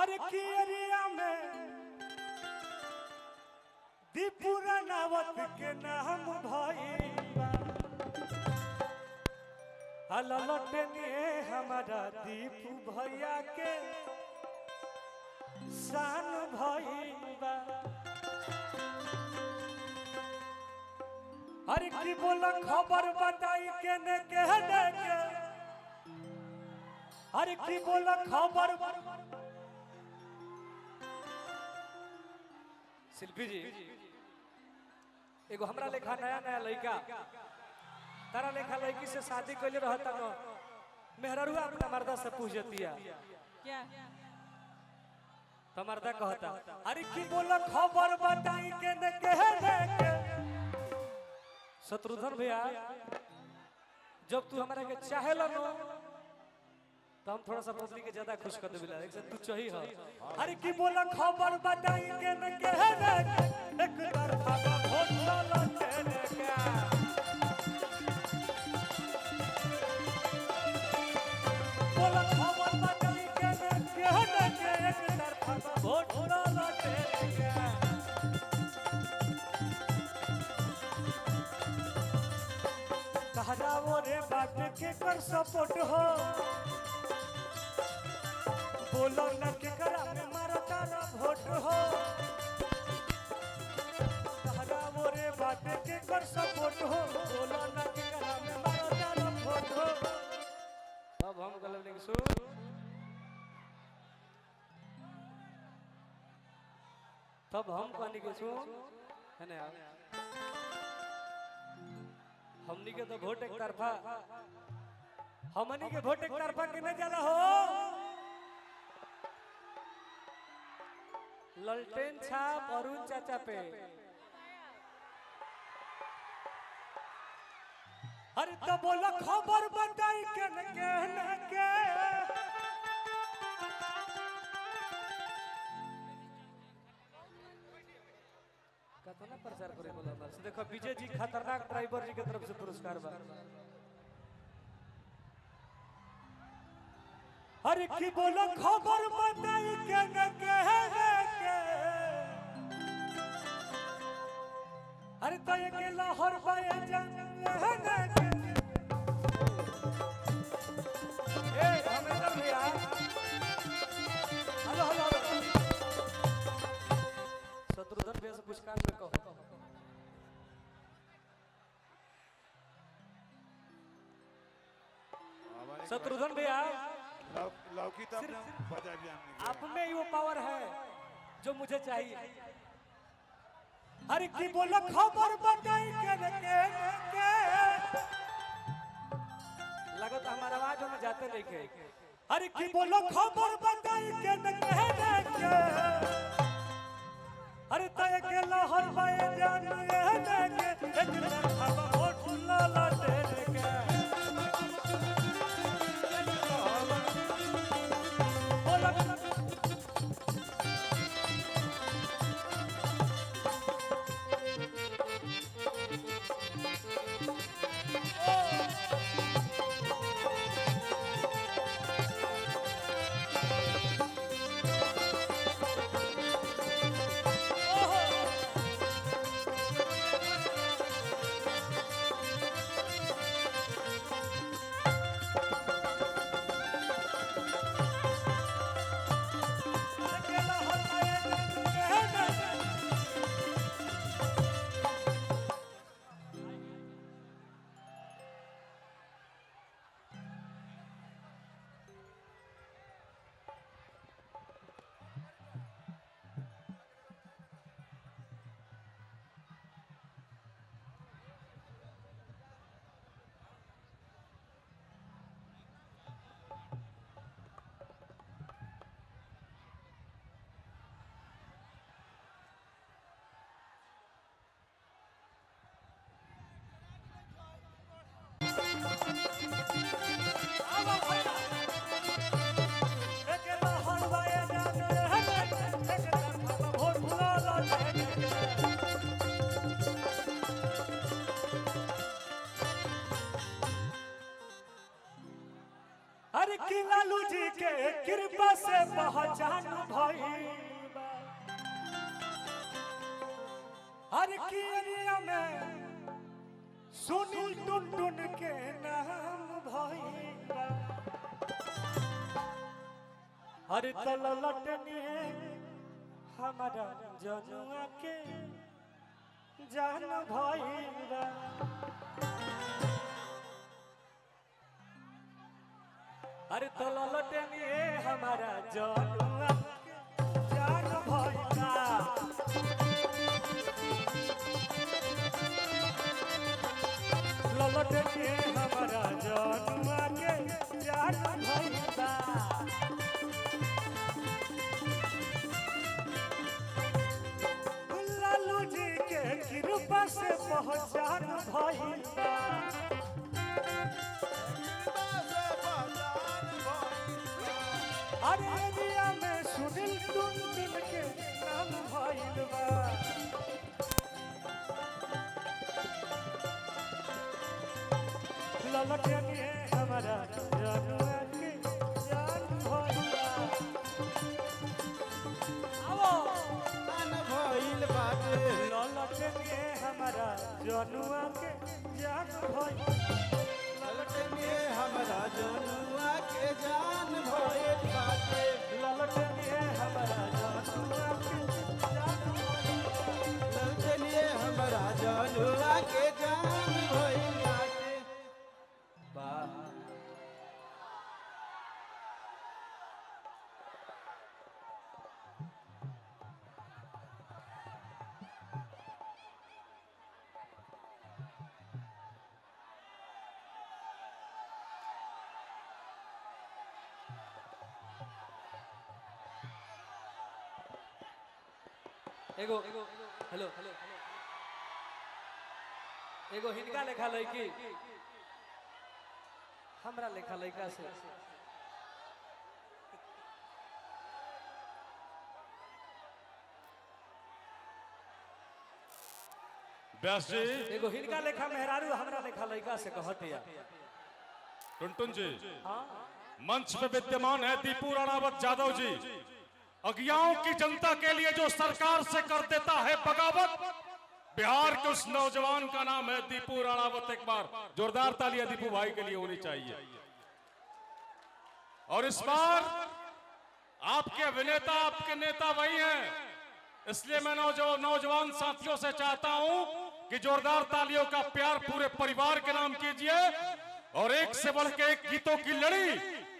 अरे किरिया में दीपुरा नावत के नाम भइबा ललटने हमारा दीपू भैया के शान भइबा। अरे की बोला खबर बताई के ने के अरे की बोला खबर शिल्पी जी एगो हमरा लेखा नया नया लड़का तारा लेखा लड़की से शादी कैले रहता न मेहररुआ अपना मर्दा से पूछतिया क्या तो मर्दा कहता अरे की बोला खबर बताई के ने के शत्रुघ्न भैया जब तू हमारा के चाहेला नो तो हम थोड़ा सा पत्नी के ज्यादा खुश कर देबिला एक से तू चाहिए हो। अरे की बोला खबर बताई के न के एक तरफा वोट ललटे ने क्या बोला खबर बताई के न के एक तरफा वोट ललटे ने क्या कहरावो रे बात के कर सपोर्ट हो बोलो न के करा में मारो तारा वोट हो कहरावो रे बात के कर सपोर्ट हो बोलो न के करा में मारो तारा वोट हो। अब हम गलत नहीं सुन तब हम कहने के सुन है ना हमनी के तो वोट एक तरफा हमनी के वोट एक तरफा के न जाला हो ललटेन छाप अरुण चाचा पे। अरे तो बोला खबर बताई के न के कितना प्रचार करे बोला बस देखो विजय जी खतरनाक ड्राइवर जी की तरफ से पुरस्कार बा। अरे की बोलो खबर बताई के न के अरे तो ये के लाहौर पाए जंग ए हमें भैया हेलो हेलो शत्रुघ्न भैया से कुछ काम में कहो। शत्रुघ्न भैया लौकी तो बजा भी हमने आप में वो पावर है जो मुझे चाहिए। अरे की बोलो खबर बताई के लगता हमारा आवाज में जाते नहीं के। अरे की बोलो खबर बताई के अरे तय के लाहौर पाए जान के एक तरफा वोट ललटे के अरे की लालू जी के कृपा से पहचान भइल बा। अरे की एरिया में सुनील टुनटुन के नाम भइल बा। अरे तललटनिए हमारा जनुआ के जान भइल बा। अरे तललटनिए हमारा जनुआ के जान भइल बा। ललटनिए हमारा जनुआ के जान भइल बा। लालू जी के कृपा से पहचान भइल बा। अरे एरिया में सुनील टुनटुन के नाम भइल बा। ललटनिए हमारा जनुआ के जान भइल बा। आवो भइल बाटे ललटनिए हमारा जनुआ के जान भइल। ललटनिए हमरा जनुआ के जान भइल बाटे ललटनिए हमारा जनुआ के जान भइल। ललटनिए हमरा जनुआ के जान भइल बाटे वाह एगो हेलो एगो हिनका लेखा लड़की हमरा लेखा लड़का से व्यास जी एगो हिनका लेखा मेहरारू हमरा लेखा लड़का से कहतिया। टुनटुन जी हाँ मंच पे विद्यमान है दीपू राणावत यादव जी। अज्ञाओं की जनता के लिए जो सरकार से कर देता है बगावत, बिहार के उस नौजवान का नाम है दीपू राणावत। एक बार जोरदार तालियां दीपू भाई के लिए होनी चाहिए। और इस बार आपके अभिनेता आपके नेता वही हैं, इसलिए मैं नौजवान साथियों से चाहता हूं कि जोरदार तालियों का प्यार पूरे परिवार के नाम कीजिए। और एक से बढ़ के एक गीतों की लड़ी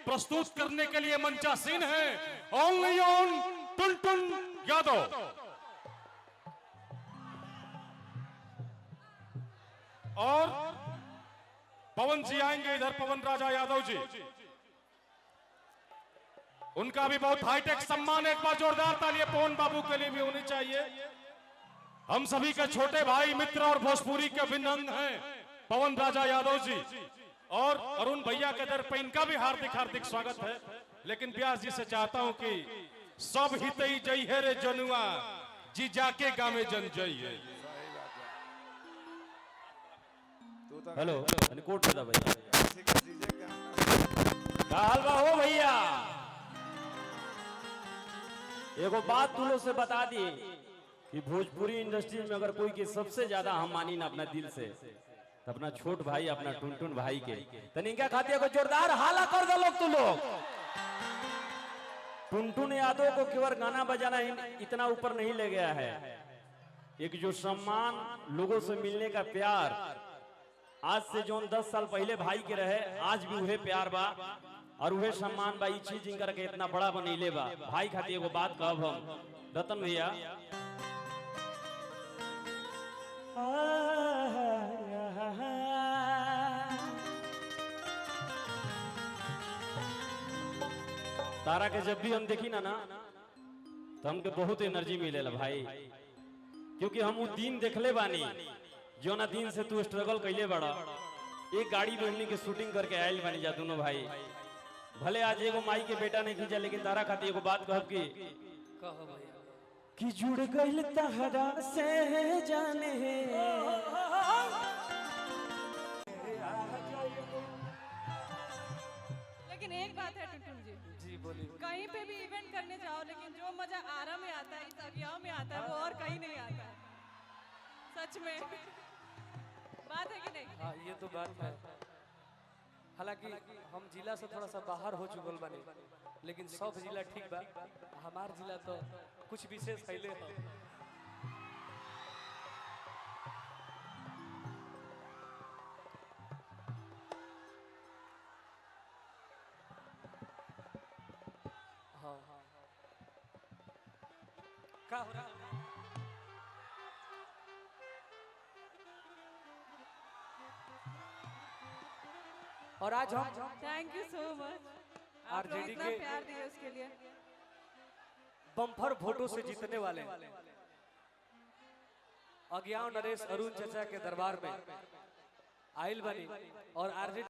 प्रस्तुत करने के लिए मंचासीन है ओनली ऑन टुनटुन यादव। और पवन जी आएंगे इधर, पवन राजा यादव जी। उनका भी बहुत हाईटेक सम्मान, एक बार जोरदार तालियां पवन बाबू के लिए भी होनी चाहिए। हम सभी के छोटे भाई मित्र और भोजपुरी के अभिन्न अंग हैं पवन राजा यादव जी। और अरुण भैया के दर पे इनका भी हार्दिक हार्दिक स्वागत है। लेकिन व्यास जी से चाहता हूं कि सब हितई जई है रे जनुआ जी जाके गामे जन जई है। हेलो कोट था भैया क्या का हाल बा हो भैया। एगो बात तुम लोग से बता दी कि भोजपुरी इंडस्ट्री में अगर कोई के सबसे ज्यादा हम मानी ना अपना दिल से तो अपना छोट भाई अपना टुनटुन भाई के तनिका खातिर को जोरदार हाला कर दो लोग। तू लोग टुनटुन यादव को केवल गाना बजाना इतना ऊपर नहीं ले गया है, एक जो सम्मान लोगों से मिलने का प्यार, आज से जो 10 साल पहले भाई के रहे आज भी वही प्यार बा और वही सम्मान बा। चीज जिनकर के इतना बड़ा बनैले बा भाई खातिर एगो बात कहब हम रतन भैया। तारा के जब भी हम देखी ना तो हमके बहुत एनर्जी मिलेला भाई, क्योंकि हम वो दिन देखले बानी जो ना दिन से तू स्ट्रगल कैले बड़ा। एक गाड़ी बनने की शूटिंग करके आयल बानी जा दोनों भाई। भले आज एगो माई के बेटा नहीं खींचा, लेकिन तारा खातिर एगो बात कहब कि जुड़ गइल तहरा से जाने लेकिन एक बात बात है टुनटुन जी, जी बोलिए। कहीं पे भी इवेंट करने जाओ लेकिन जो मजा आरा में आता है, इस अगियाओं में आता है, वो और कहीं नहीं आता है। सच में बात है कि नहीं? हाँ ये तो बात है। हालांकि हम जिला से थोड़ा सा बाहर हो चुकल बानी, लेकिन सब जिला ठीक बा, हमार जिला तो कुछ विशेष फैले है। हाँ हाँ क्या हो रहा है? और आज हम थैंक यू सो मच, आप लोग आरजेडी इतना के प्यार दिए उसके लिए। बम्पर वोटों से जीतने वाले अज्ञान नरेश अरुण चचा के दरबार में आइल बनी और आरजेडी